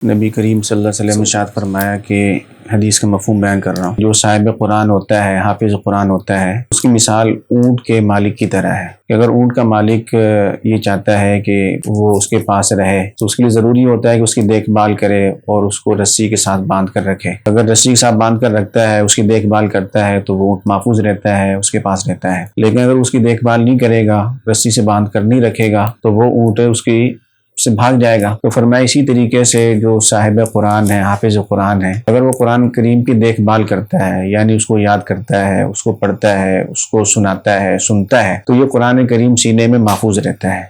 نبی کریم صلی اللہ علیہ وسلم نے ارشاد فرمایا کہ حدیث کا مفہوم بیان کر رہا ہوں، جو صاحب قرآن ہوتا ہے، حافظ قرآن ہوتا ہے، اس کی مثال اونٹ کے مالک کی طرح ہے کہ اگر اونٹ کا مالک یہ چاہتا ہے کہ وہ اس کے پاس رہے تو اس کے لیے ضروری ہوتا ہے کہ اس کی دیکھ بھال کرے اور اس کو رسی کے ساتھ باندھ کر رکھے۔ اگر رسی کے ساتھ باندھ کر رکھتا ہے، اس کی دیکھ بھال کرتا ہے تو وہ اونٹ محفوظ رہتا ہے، اس کے پاس رہتا ہے۔ لیکن اگر اس کی دیکھ بھال نہیں کرے گا، رسی سے باندھ کر نہیں رکھے گا تو وہ اونٹ اس کی سے بھاگ جائے گا۔ تو فرمایا اسی طریقے سے جو صاحب قرآن ہے، حافظ قرآن ہے، اگر وہ قرآن کریم کی دیکھ بھال کرتا ہے، یعنی اس کو یاد کرتا ہے، اس کو پڑھتا ہے، اس کو سناتا ہے، سنتا ہے، تو یہ قرآن کریم سینے میں محفوظ رہتا ہے۔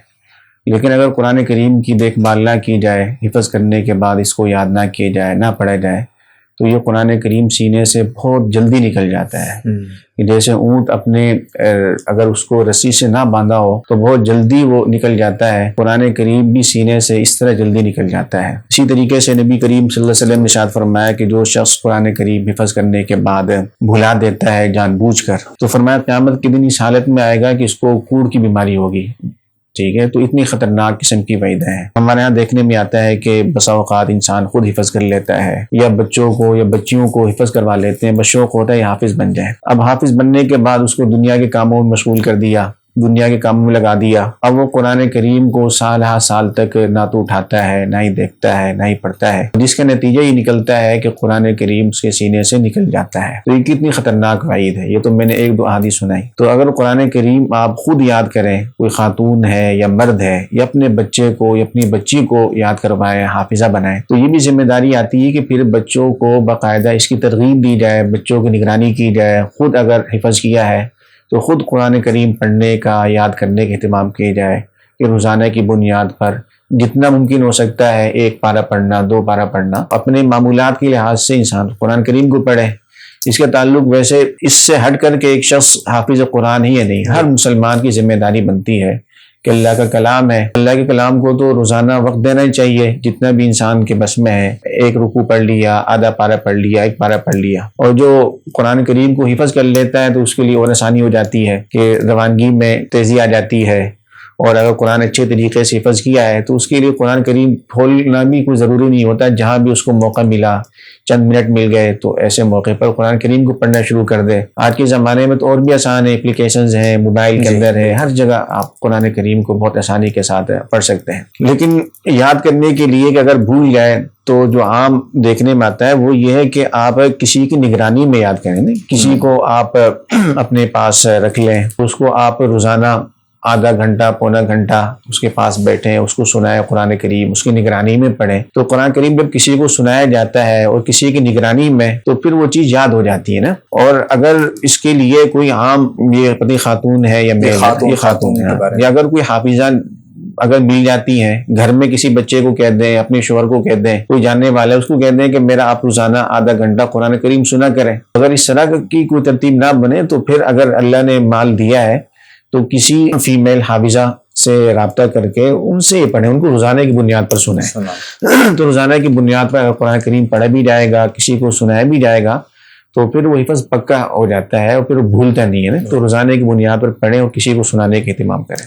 لیکن اگر قرآن کریم کی دیکھ بھال نہ کی جائے، حفظ کرنے کے بعد اس کو یاد نہ کیے جائے، نہ پڑھا جائے، تو یہ قرآن کریم سینے سے بہت جلدی نکل جاتا ہے۔ جیسے اونٹ اپنے اگر اس کو رسی سے نہ باندھا ہو تو بہت جلدی وہ نکل جاتا ہے، قرآن کریم بھی سینے سے اس طرح جلدی نکل جاتا ہے۔ اسی طریقے سے نبی کریم صلی اللہ علیہ وسلم نے ارشاد فرمایا کہ جو شخص قرآن کریم حفظ کرنے کے بعد بھلا دیتا ہے جان بوجھ کر، تو فرمایا قیامت کے دن اس حالت میں آئے گا کہ اس کو کوڑ کی بیماری ہوگی۔ ٹھیک ہے، تو اتنی خطرناک قسم کی وعیدیں ہیں۔ ہمارے یہاں دیکھنے میں آتا ہے کہ بسا اوقات انسان خود حفظ کر لیتا ہے یا بچوں کو یا بچیوں کو حفظ کروا لیتے ہیں، بس شوق ہوتا ہے یہ حافظ بن جائے۔ اب حافظ بننے کے بعد اس کو دنیا کے کاموں میں مشغول کر دیا، دنیا کے کاموں میں لگا دیا۔ اب وہ قرآن کریم کو سال ہا سال تک نہ تو اٹھاتا ہے، نہ ہی دیکھتا ہے، نہ ہی پڑھتا ہے، جس کا نتیجہ یہ نکلتا ہے کہ قرآن کریم اس کے سینے سے نکل جاتا ہے۔ تو یہ کتنی خطرناک وعید ہے، یہ تو میں نے ایک دو احادیث سنائی۔ تو اگر قرآن کریم آپ خود یاد کریں، کوئی خاتون ہے یا مرد ہے، یا اپنے بچے کو یا اپنی بچی کو یاد کروائیں، حافظہ بنائیں، تو یہ بھی ذمہ داری آتی ہے کہ پھر بچوں کو باقاعدہ اس کی ترغیب دی جائے، بچوں کی نگرانی کی جائے۔ خود اگر حفظ کیا ہے تو خود قرآن کریم پڑھنے کا، یاد کرنے کا اہتمام کیا جائے کہ روزانہ کی بنیاد پر جتنا ممکن ہو سکتا ہے 1 پارہ پڑھنا، 2 پارہ پڑھنا، اپنے معمولات کے لحاظ سے انسان قرآن کریم کو پڑھے۔ اس کا تعلق ویسے اس سے ہٹ کر کے ایک شخص حافظ قرآن ہی ہے نہیں، ہر مسلمان کی ذمہ داری بنتی ہے کہ اللہ کا کلام ہے، اللہ کے کلام کو تو روزانہ وقت دینا ہی چاہیے، جتنا بھی انسان کے بس میں ہے۔ 1 رکوع پڑھ لیا، آدھا پارہ پڑھ لیا، 1 پارہ پڑھ لیا۔ اور جو قرآن کریم کو حفظ کر لیتا ہے تو اس کے لیے اور آسانی ہو جاتی ہے کہ روانگی میں تیزی آ جاتی ہے، اور اگر قرآن اچھے طریقے سے حفظ کیا ہے تو اس کے لیے قرآن کریم کھولنا بھی کوئی ضروری نہیں ہوتا۔ جہاں بھی اس کو موقع ملا، چند منٹ مل گئے تو ایسے موقع پر قرآن کریم کو پڑھنا شروع کر دے۔ آج کے زمانے میں تو اور بھی آسان ہے، اپلیکیشنز ہیں، موبائل کے اندر ہے، ہر جگہ آپ قرآن کریم کو بہت آسانی کے ساتھ پڑھ سکتے ہیں۔ لیکن یاد کرنے کے لیے کہ اگر بھول جائے تو جو عام دیکھنے میں آتا ہے وہ یہ ہے کہ آپ کسی کی نگرانی میں یاد کریں، کسی کو آپ اپنے پاس رکھ لیں، اس کو آپ روزانہ آدھا گھنٹہ، پونا گھنٹہ اس کے پاس بیٹھیں، اس کو سنائیں قرآن کریم، اس کی نگرانی میں پڑھیں۔ تو قرآن کریم جب کسی کو سنایا جاتا ہے اور کسی کی نگرانی میں تو پھر وہ چیز یاد ہو جاتی ہے نا۔ اور اگر اس کے لیے کوئی عام یہ پتی خاتون ہے یا خاتون ہے، یا اگر کوئی حافظہ اگر مل جاتی ہیں، گھر میں کسی بچے کو کہہ دیں، اپنے شوہر کو کہہ دیں، کوئی جاننے والا ہے اس کو کہہ دیں کہ میرا آپ روزانہ آدھا گھنٹہ قرآن کریم سنا کریں۔ اگر اس طرح کی کوئی ترتیب نہ بنے تو پھر اگر اللہ نے مال دیا ہے تو کسی فیمیل حافظہ سے رابطہ کر کے ان سے یہ پڑھیں، ان کو روزانہ کی بنیاد پر سنیں۔ تو روزانہ کی بنیاد پر اگر قرآن کریم پڑھا بھی جائے گا، کسی کو سنایا بھی جائے گا تو پھر وہ حفظ پکا ہو جاتا ہے اور پھر وہ بھولتا نہیں ہے نا۔ تو روزانہ کی بنیاد پر پڑھیں اور کسی کو سنانے کا اہتمام کریں۔